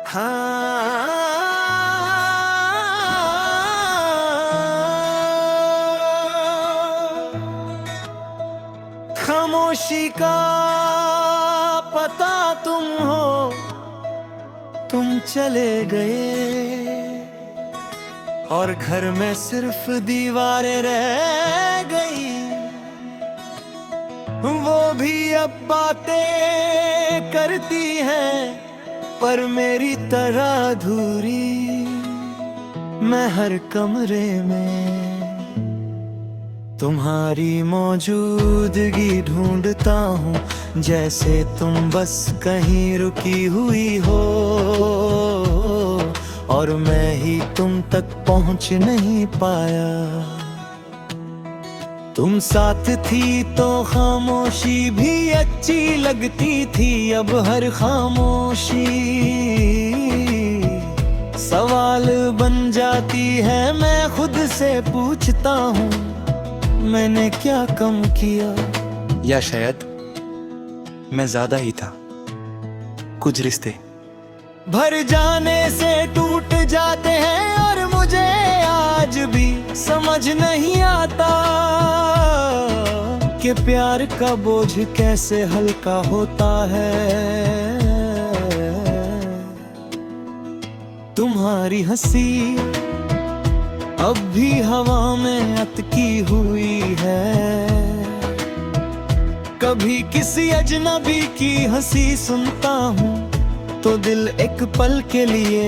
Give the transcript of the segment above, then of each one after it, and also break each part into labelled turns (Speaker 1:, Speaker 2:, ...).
Speaker 1: हाँ, खामोशी का पता तुम हो, तुम चले गए और घर में सिर्फ दीवारें रह गई। वो भी अब बातें करती हैं पर मेरी तरह अधूरी। मैं हर कमरे में तुम्हारी मौजूदगी ढूंढता हूँ, जैसे तुम बस कहीं रुकी हुई हो और मैं ही तुम तक पहुँच नहीं पाया। तुम साथ थी तो खामोशी भी अच्छी लगती थी, अब हर खामोशी सवाल बन जाती है। मैं खुद से पूछता हूँ, मैंने क्या कम किया?
Speaker 2: या शायद मैं ज्यादा ही था। कुछ रिश्ते
Speaker 1: भर जाने से टूट जाते हैं और मुझे आज भी समझ नहीं आता कि प्यार का बोझ कैसे हल्का होता है। तुम्हारी हंसी अब भी हवा में अटकी हुई है। कभी किसी अजनबी की हंसी सुनता हूँ तो दिल एक पल के लिए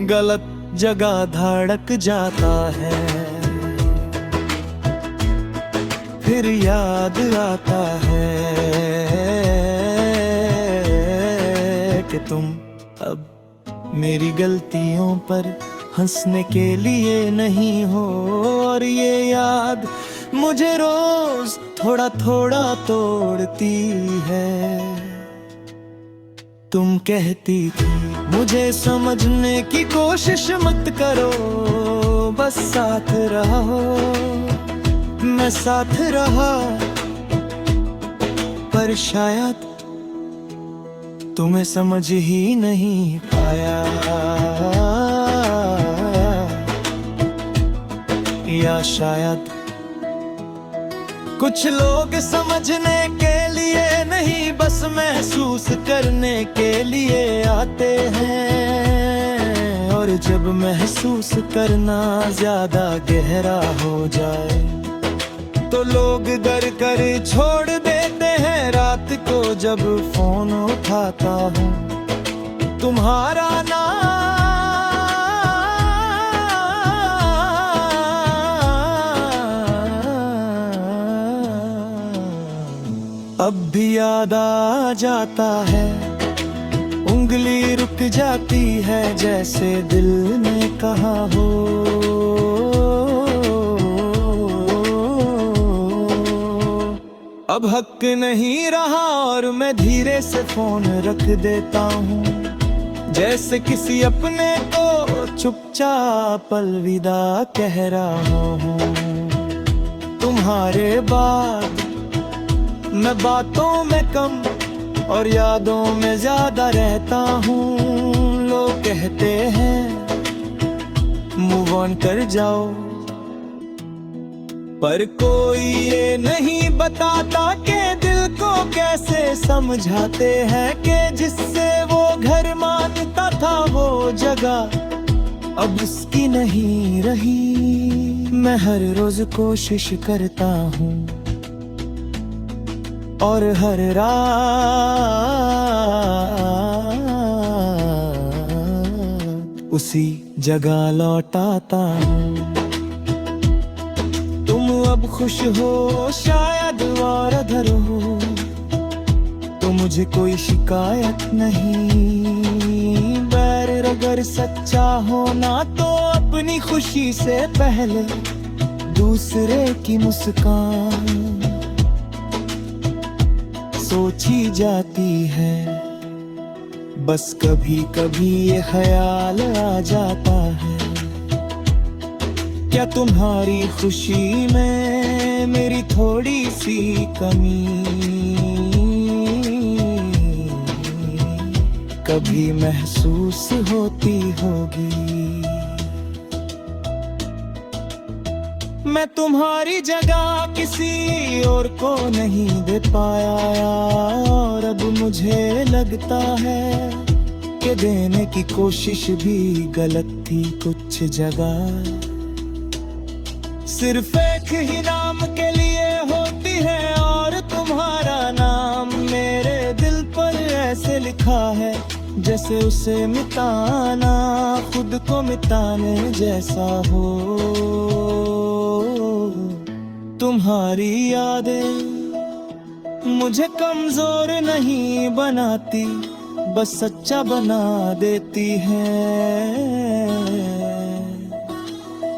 Speaker 1: गलत जगह धड़क जाता है। फिर याद आता है कि तुम अब मेरी गलतियों पर हंसने के लिए नहीं हो, और ये याद मुझे रोज थोड़ा थोड़ा तोड़ती है। तुम कहती थी मुझे समझने की कोशिश मत करो, बस साथ रहो। मैं साथ रहा पर शायद तुम्हें समझ ही नहीं पाया, या शायद कुछ लोग समझने के लिए नहीं, बस महसूस करने के लिए आते हैं। और जब महसूस करना ज्यादा गहरा हो जाए तो लोग डर कर छोड़ देते हैं। रात को जब फोन उठाता हूँ तुम्हारा नाम अब भी याद आ जाता है। उंगली रुक जाती है जैसे दिल ने कहा हो। अब हक नहीं रहा और मैं धीरे से फोन रख देता हूँ, जैसे किसी अपने को चुपचाप अलविदा कह रहा हूँ। तुम्हारे बाद मैं बातों में कम और यादों में ज्यादा रहता हूँ। लोग कहते हैं मूव ऑन कर जाओ, पर कोई ये नहीं बताता कि दिल को कैसे समझाते हैं कि जिससे वो घर मानता था वो जगह अब उसकी नहीं रही। मैं हर रोज कोशिश करता हूँ और हर रात उसी जगह लौटाता हूँ। तुम अब खुश हो शायद और अधर हो, तो मुझे कोई शिकायत नहीं। बैर अगर सच्चा होना तो अपनी खुशी से पहले दूसरे की मुस्कान सोची जाती है। बस कभी कभी ये ख्याल आ जाता है, क्या तुम्हारी खुशी में मेरी थोड़ी सी कमी कभी महसूस होती होगी। मैं तुम्हारी जगह किसी और को नहीं दे पाया, और अब मुझे लगता है कि देने की कोशिश भी गलत थी कुछ जगह। सिर्फ एक ही नाम के लिए होती है, और तुम्हारा नाम मेरे दिल पर ऐसे लिखा है जैसे उसे मिटाना खुद को मिटाने जैसा हो। तुम्हारी यादें मुझे कमजोर नहीं बनाती, बस सच्चा बना देती है।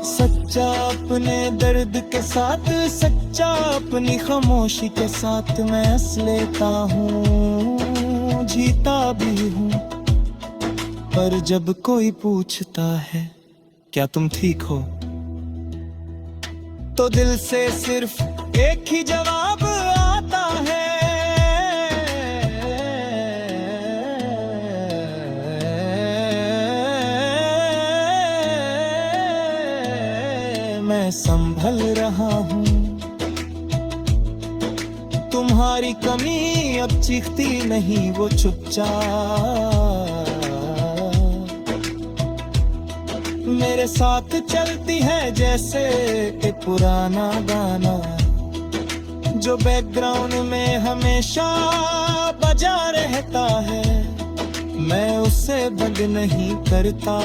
Speaker 1: सच्चा अपने दर्द के साथ, सच्चा अपनी खामोशी के साथ मैं हंस लेता हूँ, जीता भी हूँ। पर जब कोई पूछता है क्या तुम ठीक हो, तो दिल से सिर्फ एक ही जवाब आता है, मैं संभल रहा हूँ। तुम्हारी कमी अब चीखती नहीं, वो चुपचाप मेरे साथ चलती है जैसे कि पुराना गाना जो बैकग्राउंड में हमेशा बजा रहता है। मैं उसे बंद नहीं करता,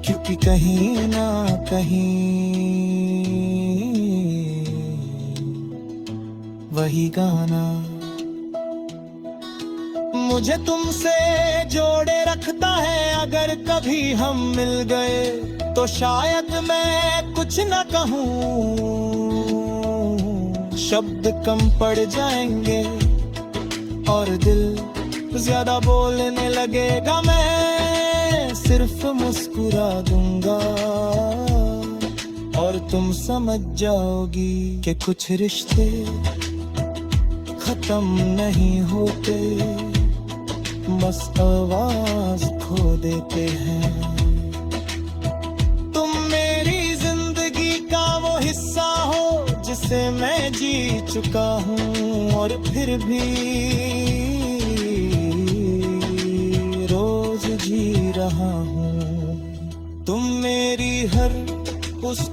Speaker 1: क्योंकि कहीं ना कहीं वही गाना मुझे तुमसे जोड़े रखता है। अगर कभी हम मिल गए तो शायद मैं कुछ न कहूँ, शब्द कम पड़ जाएंगे और दिल ज्यादा बोलने लगेगा। मैं सिर्फ मुस्कुरा दूंगा और तुम समझ जाओगी कि कुछ रिश्ते खत्म नहीं होते, बस आवाज खो देते हैं। तुम मेरी जिंदगी का वो हिस्सा हो जिसे मैं जी चुका हूँ, और फिर भी रोज जी रहा हूँ। तुम मेरी हर उस